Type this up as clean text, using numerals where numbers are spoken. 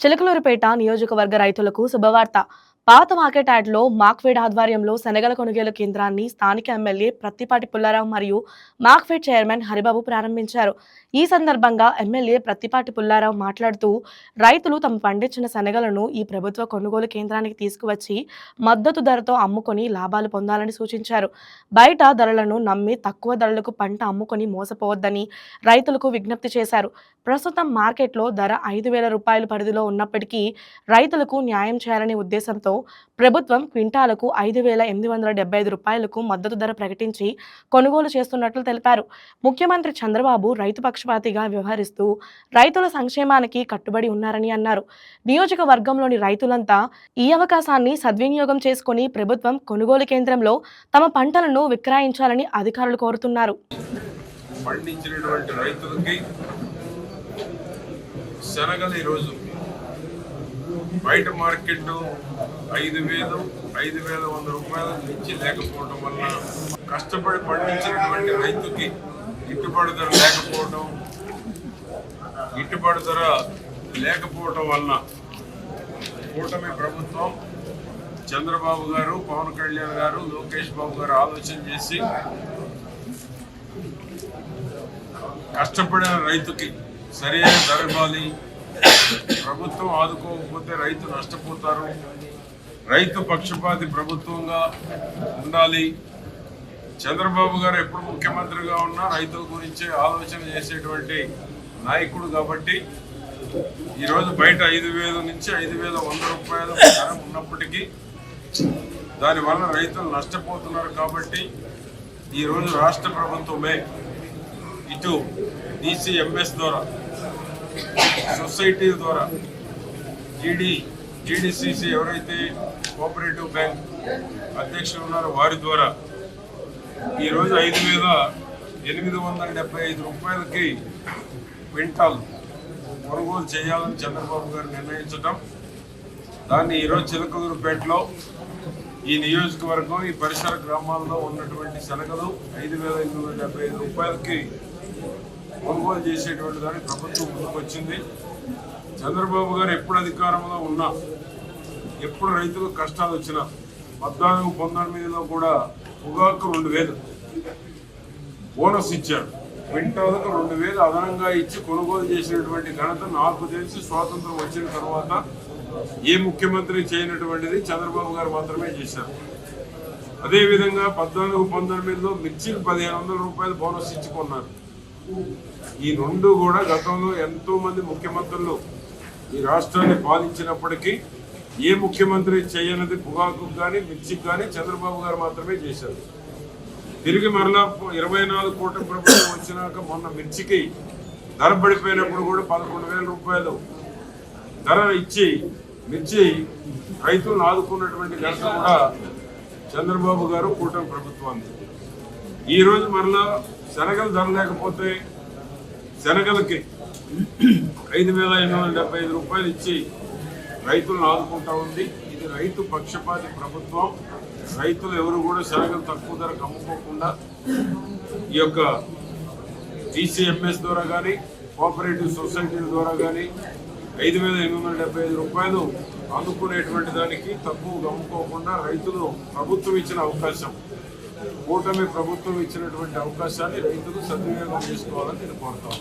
చిలకలూరిపేట నియోజకవర్గ రైతులకు శుభవార్త. పాత మార్కెట్ యార్డ్లో మార్క్ఫెడ్ ఆధ్వర్యంలో శనగల కొనుగోలు కేంద్రాన్ని స్థానిక ఎమ్మెల్యే ప్రత్తిపాటి పుల్లారావు మరియు మార్క్ఫెడ్ చైర్మన్ హరిబాబు ప్రారంభించారు. ఈ సందర్భంగా ఎమ్మెల్యే ప్రత్తిపాటి పుల్లారావు మాట్లాడుతూ, రైతులు తమ పండించిన శనగలను ఈ ప్రభుత్వ కొనుగోలు కేంద్రానికి తీసుకువచ్చి మద్దతు ధరతో అమ్ముకొని లాభాలు పొందాలని సూచించారు. బయట ధరలను నమ్మి తక్కువ ధరలకు పంట అమ్ముకొని మోసపోవద్దని రైతులకు విజ్ఞప్తి చేశారు. ప్రస్తుతం మార్కెట్లో ధర 5,000 రూపాయల పరిధిలో ఉన్నప్పటికీ రైతులకు న్యాయం చేయాలనే ఉద్దేశంతో ప్రభుత్వం క్వింటాలకు 5,875 రూపాయలకు మద్దతు ధర ప్రకటించి కొనుగోలు చేస్తున్నట్లు తెలిపారు. ముఖ్యమంత్రి చంద్రబాబు రైతు పక్షపాతిగా వ్యవహరిస్తూ రైతుల సంక్షేమానికి కట్టుబడి ఉన్నారని అన్నారు. నియోజకవర్గంలోని రైతులంతా ఈ అవకాశాన్ని సద్వినియోగం చేసుకుని ప్రభుత్వం కొనుగోలు కేంద్రంలో తమ పంటలను విక్రయించాలని అధికారులు కోరుతున్నారు. పండించినటువంటి రైతులకి శనగలు ఈరోజు బయట మార్కెట్ 5,100 రూపాయల నుంచి లేకపోవడం వల్ల కష్టపడి పండించినటువంటి రైతుకి గిట్టుబాటు ధర లేకపోవడం వలన కూటమి ప్రభుత్వం చంద్రబాబు గారు, పవన్ కళ్యాణ్ గారు, లోకేష్ బాబు గారు ఆలోచన చేసి కష్టపడిన రైతుకి సరైన ధర ఇవ్వాలి. ప్రభుత్వం ఆదుకోకపోతే రైతు నష్టపోతారు. రైతు పక్షపాతి ప్రభుత్వంగా ఉండాలి. చంద్రబాబు గారు ఎప్పుడు ముఖ్యమంత్రిగా ఉన్నా రైతుల గురించి ఆలోచన చేసేటువంటి నాయకుడు కాబట్టి ఈరోజు బయట 5,000 నుంచి 5,100 రూపాయల ధర ఉన్నప్పటికీ దానివల్ల రైతులు నష్టపోతున్నారు. కాబట్టి ఈరోజు రాష్ట్ర ప్రభుత్వమే ఇటు DCMS ద్వారా, సొసైటీ ద్వారా, GDCC ఎవరైతే కోఆపరేటివ్ బ్యాంక్ అధ్యక్షులు ఉన్నారో వారి ద్వారా ఈరోజు 5,875 రూపాయలకి క్వింటాల్ కొనుగోలు చేయాలని చంద్రబాబు గారు నిర్ణయించడం, దాన్ని ఈరోజు చిలకలూరుపేటలో ఈ నియోజకవర్గం, ఈ పరిసర గ్రామాల్లో ఉన్నటువంటి శనగలు 5,875 రూపాయలకి కొనుగోలు చేసేటువంటి దాన్ని ప్రభుత్వం ముందుకొచ్చింది. చంద్రబాబు గారు ఎప్పుడు అధికారంలో ఉన్నా, ఎప్పుడు రైతులకు కష్టాలు వచ్చినా 14-19లో కూడా పొగాకు 2,000 బోనస్ ఇచ్చారు. క్వింటాలకు 2,000 అదనంగా ఇచ్చి కొనుగోలు చేసినటువంటి ఘనత నాకు తెలిసి స్వాతంత్రం వచ్చిన తర్వాత ఏ ముఖ్యమంత్రి చేయనటువంటిది చంద్రబాబు గారు మాత్రమే చేశారు. అదేవిధంగా 14-19లో మిర్చికి 1,500 రూపాయలు బోనస్ ఇచ్చుకున్నారు. ఈ రెండు కూడా గతంలో ఎంతో మంది ముఖ్యమంత్రులు ఈ రాష్ట్రాన్ని పాలించినప్పటికీ ఏ ముఖ్యమంత్రి చేయనది పొగాకు కానీ మిర్చికి కానీ చంద్రబాబు గారు మాత్రమే చేశారు. తిరిగి మరలా 24 కోట్ల ప్రభుత్వం వచ్చినాక మొన్న మిర్చికి ధర పడిపోయినప్పుడు కూడా 11,000 రూపాయలు ధర ఇచ్చి మిర్చి రైతులను ఆదుకున్నటువంటి ఘనత కూడా చంద్రబాబు గారు, కూటమి ప్రభుత్వాన్ని. ఈరోజు మరలా శనగలు ధర లేకపోతే శనగలకి 5,875 రూపాయలు ఇచ్చి రైతులను ఆదుకుంటా ఉంది. ఇది రైతు పక్షపాతి ప్రభుత్వం. రైతులు ఎవరు కూడా శనగలు తక్కువ ధరకు అమ్ముకోకుండా ఈ యొక్క DCMS ద్వారా కానీ, కోఆపరేటివ్ సొసైటీల ద్వారా కానీ 5,875 రూపాయలు అందుకునేటువంటి దానికి తక్కువగా అమ్ముకోకుండా రైతులు ప్రభుత్వం ఇచ్చిన అవకాశం, కూటమి ప్రభుత్వం ఇచ్చినటువంటి అవకాశాన్ని రైతులు సద్వినియోగం చేసుకోవాలని నేను కోరుతాను.